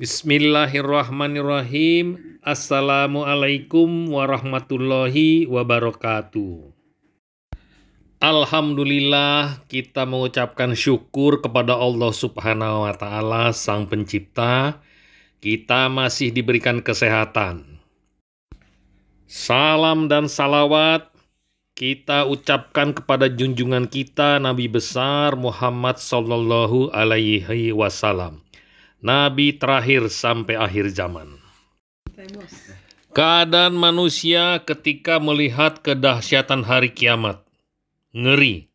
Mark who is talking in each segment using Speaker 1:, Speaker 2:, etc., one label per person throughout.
Speaker 1: Bismillahirrahmanirrahim. Assalamualaikum warahmatullahi wabarakatuh. Alhamdulillah, kita mengucapkan syukur kepada Allah Subhanahu wa Ta'ala, Sang Pencipta. Kita masih diberikan kesehatan. Salam dan salawat kita ucapkan kepada junjungan kita Nabi besar Muhammad Sallallahu Alaihi Wasallam, Nabi terakhir sampai akhir zaman. Keadaan manusia ketika melihat kedahsyatan hari kiamat. Ngeri.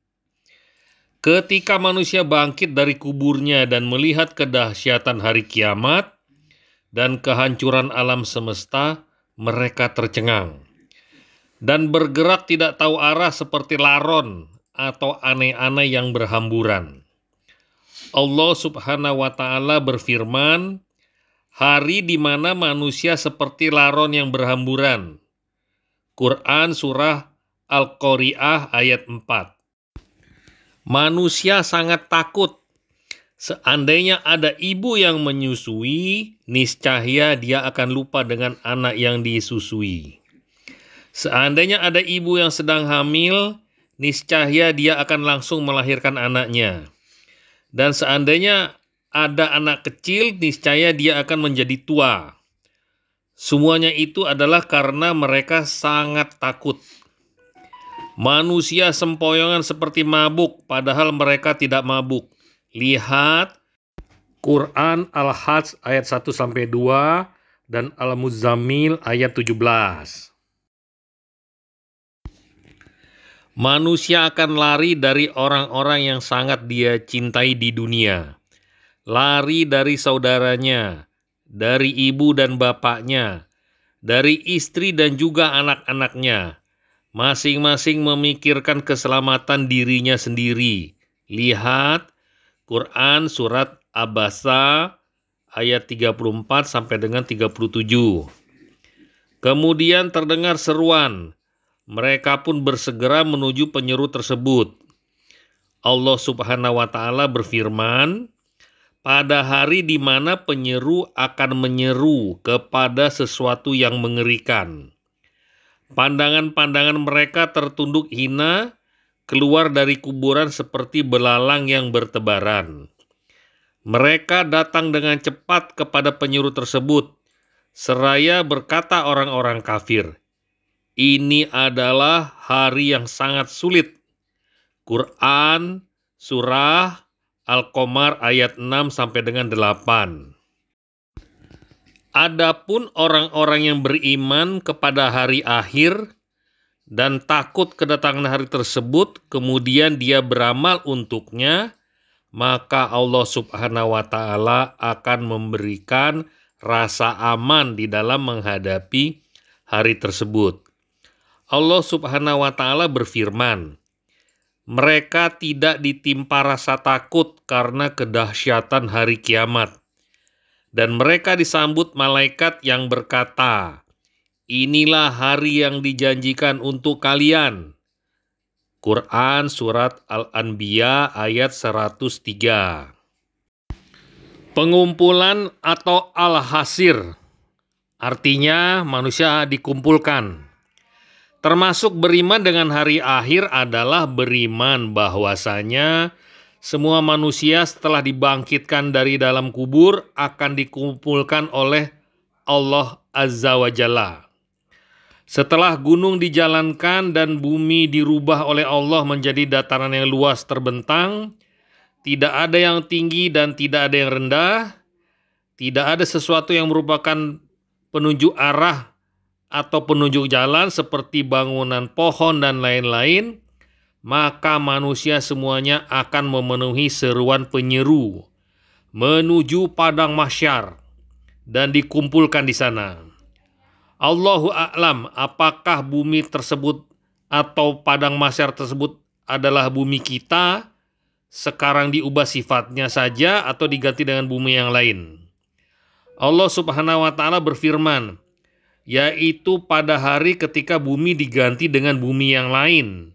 Speaker 1: Ketika manusia bangkit dari kuburnya dan melihat kedahsyatan hari kiamat dan kehancuran alam semesta, mereka tercengang dan bergerak tidak tahu arah seperti laron atau aneh-aneh yang berhamburan. Allah Subhanahu wa Ta'ala berfirman, hari di mana manusia seperti laron yang berhamburan. Quran Surah Al-Qari'ah ayat 4. Manusia sangat takut. Seandainya ada ibu yang menyusui, niscaya dia akan lupa dengan anak yang disusui. Seandainya ada ibu yang sedang hamil, niscaya dia akan langsung melahirkan anaknya. Dan seandainya ada anak kecil, niscaya dia akan menjadi tua. Semuanya itu adalah karena mereka sangat takut. Manusia sempoyongan seperti mabuk, padahal mereka tidak mabuk. Lihat Quran Al-Hajj ayat 1-2 dan Al-Muzammil ayat 17. Manusia akan lari dari orang-orang yang sangat dia cintai di dunia. Lari dari saudaranya, dari ibu dan bapaknya, dari istri dan juga anak-anaknya. Masing-masing memikirkan keselamatan dirinya sendiri. Lihat Quran Surat Abasa ayat 34 sampai dengan 37. Kemudian terdengar seruan. Mereka pun bersegera menuju penyeru tersebut. Allah Subhanahu wa Ta'ala berfirman, pada hari di mana penyeru akan menyeru kepada sesuatu yang mengerikan. Pandangan-pandangan mereka tertunduk hina, keluar dari kuburan seperti belalang yang bertebaran. Mereka datang dengan cepat kepada penyeru tersebut, seraya berkata orang-orang kafir, ini adalah hari yang sangat sulit. Quran Surah Al-Qamar ayat 6 sampai dengan 8. Adapun orang-orang yang beriman kepada hari akhir dan takut kedatangan hari tersebut, kemudian dia beramal untuknya, maka Allah Subhanahu wa Ta'ala akan memberikan rasa aman di dalam menghadapi hari tersebut. Allah Subhanahu wa Ta'ala berfirman, mereka tidak ditimpa rasa takut karena kedahsyatan hari kiamat. Dan mereka disambut malaikat yang berkata, inilah hari yang dijanjikan untuk kalian. Quran Surat Al-Anbiya ayat 103. Pengumpulan atau al-hasir, artinya manusia dikumpulkan. Termasuk beriman dengan hari akhir adalah beriman bahwasanya semua manusia setelah dibangkitkan dari dalam kubur akan dikumpulkan oleh Allah Azza wa Jalla. Setelah gunung dijalankan dan bumi dirubah oleh Allah menjadi dataran yang luas terbentang, tidak ada yang tinggi dan tidak ada yang rendah, tidak ada sesuatu yang merupakan penunjuk arah atau penunjuk jalan seperti bangunan, pohon, dan lain-lain, maka manusia semuanya akan memenuhi seruan penyeru menuju padang mahsyar dan dikumpulkan di sana. Allahu a'lam apakah bumi tersebut atau padang mahsyar tersebut adalah bumi kita, sekarang diubah sifatnya saja atau diganti dengan bumi yang lain. Allah Subhanahu wa Ta'ala berfirman, yaitu pada hari ketika bumi diganti dengan bumi yang lain.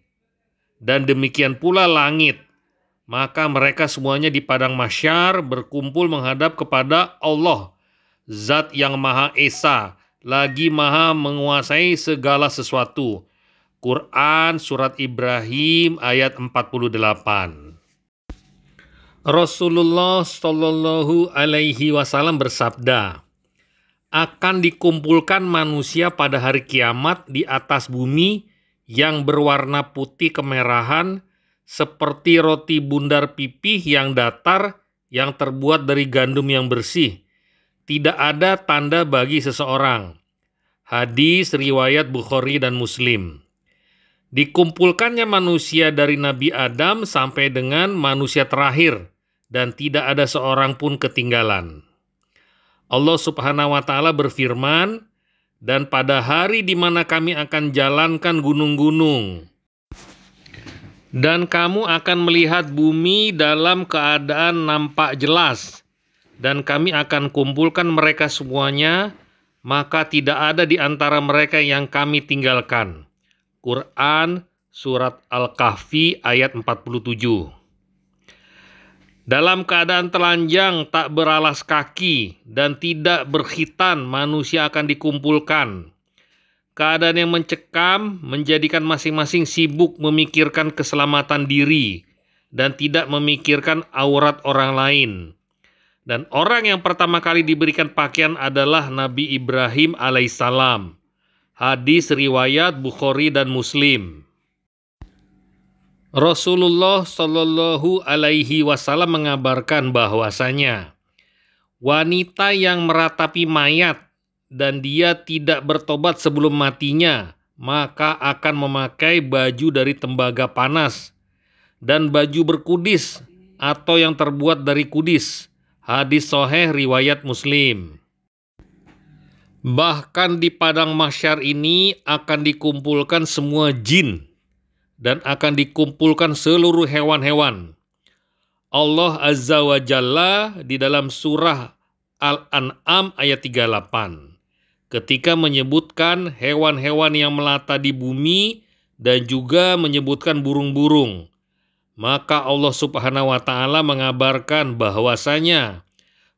Speaker 1: Dan demikian pula langit. Maka mereka semuanya di padang mahsyar berkumpul menghadap kepada Allah Zat yang Maha Esa, lagi Maha menguasai segala sesuatu. Quran Surat Ibrahim ayat 48. Rasulullah Shallallahu Alaihi Wasallam bersabda, akan dikumpulkan manusia pada hari kiamat di atas bumi yang berwarna putih kemerahan seperti roti bundar pipih yang datar yang terbuat dari gandum yang bersih. Tidak ada tanda bagi seseorang. Hadis riwayat Bukhari dan Muslim. Dikumpulkannya manusia dari Nabi Adam sampai dengan manusia terakhir, dan tidak ada seorang pun ketinggalan. Allah Subhanahu wa Ta'ala berfirman, dan pada hari di mana kami akan jalankan gunung-gunung, dan kamu akan melihat bumi dalam keadaan nampak jelas, dan kami akan kumpulkan mereka semuanya, maka tidak ada di antara mereka yang kami tinggalkan. Quran Surat Al-Kahfi ayat 47. Dalam keadaan telanjang tak beralas kaki dan tidak berkhitan, manusia akan dikumpulkan. Keadaan yang mencekam menjadikan masing-masing sibuk memikirkan keselamatan diri dan tidak memikirkan aurat orang lain. Dan orang yang pertama kali diberikan pakaian adalah Nabi Ibrahim alaihissalam. Hadis riwayat Bukhari dan Muslim. Rasulullah Shallallahu Alaihi Wasallam mengabarkan bahwasanya wanita yang meratapi mayat dan dia tidak bertobat sebelum matinya, maka akan memakai baju dari tembaga panas dan baju berkudis atau yang terbuat dari kudis. Hadis sahih riwayat Muslim. Bahkan di padang mahsyar ini akan dikumpulkan semua jin dan akan dikumpulkan seluruh hewan-hewan. Allah Azza wa Jalla di dalam surah Al-An'am ayat 38 ketika menyebutkan hewan-hewan yang melata di bumi dan juga menyebutkan burung-burung, maka Allah Subhanahu wa Ta'ala mengabarkan bahwasanya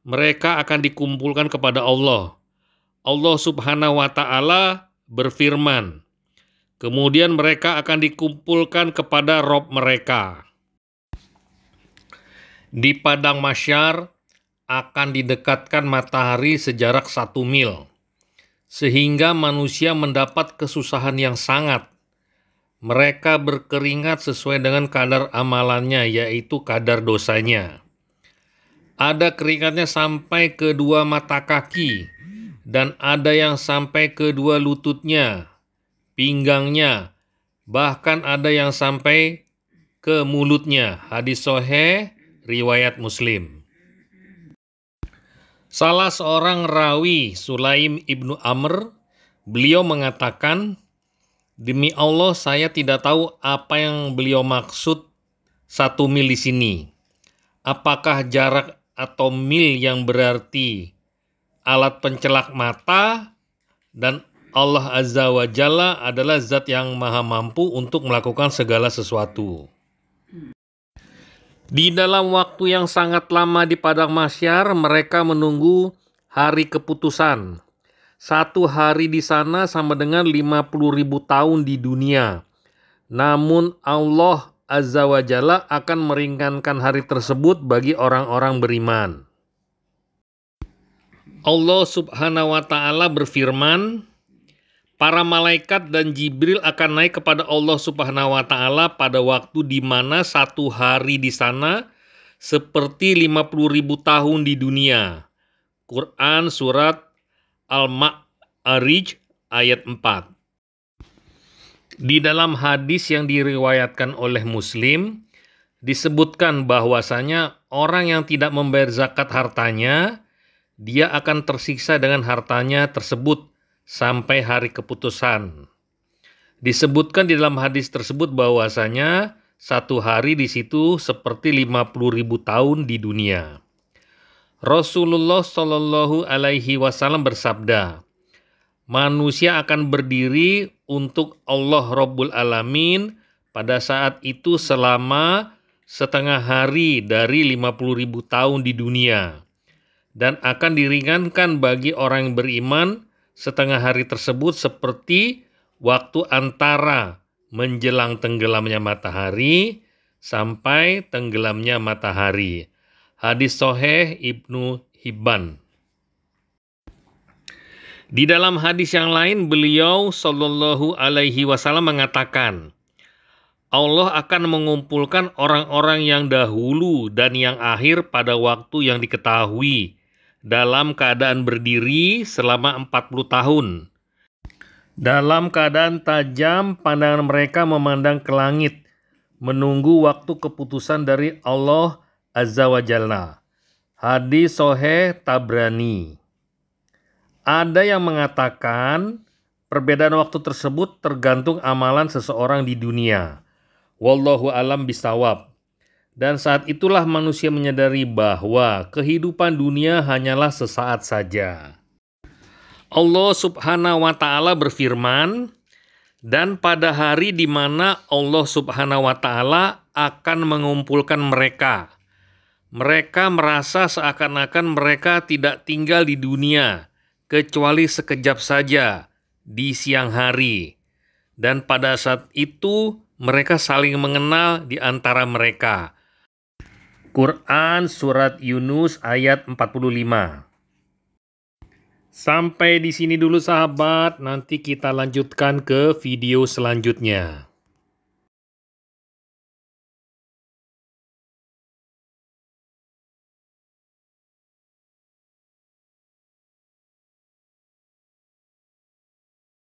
Speaker 1: mereka akan dikumpulkan kepada Allah. Allah Subhanahu wa Ta'ala berfirman, kemudian mereka akan dikumpulkan kepada Rob mereka. Di padang mahsyar akan didekatkan matahari sejarak 1 mil, sehingga manusia mendapat kesusahan yang sangat. Mereka berkeringat sesuai dengan kadar amalannya, yaitu kadar dosanya. Ada keringatnya sampai ke 2 mata kaki, dan ada yang sampai ke 2 lututnya, pinggangnya, bahkan ada yang sampai ke mulutnya. Hadis sahih riwayat Muslim. Salah seorang rawi, Sulaim ibnu Amr, beliau mengatakan, demi Allah saya tidak tahu apa yang beliau maksud 1 mil di sini. Apakah jarak atau mil yang berarti alat pencelak mata, dan Allah Azza wa Jalla adalah zat yang maha mampu untuk melakukan segala sesuatu. Di dalam waktu yang sangat lama di padang mahsyar, mereka menunggu hari keputusan. 1 hari di sana sama dengan 50.000 tahun di dunia. Namun Allah Azza wa Jalla akan meringankan hari tersebut bagi orang-orang beriman. Allah Subhanahu wa Ta'ala berfirman, para malaikat dan Jibril akan naik kepada Allah Subhanahu wa Ta'ala pada waktu di mana 1 hari di sana seperti 50.000 tahun di dunia. Quran Surat Al-Ma'arij ayat 4. Di dalam hadis yang diriwayatkan oleh Muslim, disebutkan bahwasanya orang yang tidak membayar zakat hartanya, dia akan tersiksa dengan hartanya tersebut sampai hari keputusan. Disebutkan di dalam hadis tersebut bahwasanya 1 hari di situ seperti 50.000 tahun di dunia. Rasulullah Shallallahu Alaihi Wasallam bersabda, manusia akan berdiri untuk Allah Rabbul Alamin pada saat itu selama setengah hari dari 50.000 tahun di dunia. dan akan diringankan bagi orang yang beriman setengah hari tersebut seperti waktu antara menjelang tenggelamnya matahari sampai tenggelamnya matahari. Hadis Sahih Ibnu Hibban. Di dalam hadis yang lain beliau Shallallahu Alaihi Wasallam mengatakan, Allah akan mengumpulkan orang-orang yang dahulu dan yang akhir pada waktu yang diketahui dalam keadaan berdiri selama 40 tahun. Dalam keadaan tajam pandangan mereka memandang ke langit, menunggu waktu keputusan dari Allah Azza wa Jalla. Hadis Sahih Tabrani. Ada yang mengatakan perbedaan waktu tersebut tergantung amalan seseorang di dunia. Wallahu alam bisawab. Dan saat itulah manusia menyadari bahwa kehidupan dunia hanyalah sesaat saja. Allah Subhanahu wa Ta'ala berfirman, dan pada hari di mana Allah Subhanahu wa Ta'ala akan mengumpulkan mereka. Mereka merasa seakan-akan mereka tidak tinggal di dunia, kecuali sekejap saja di siang hari. Dan pada saat itu mereka saling mengenal di antara mereka. Quran Surat Yunus ayat 45. Sampai di sini dulu sahabat, nanti kita lanjutkan ke video selanjutnya.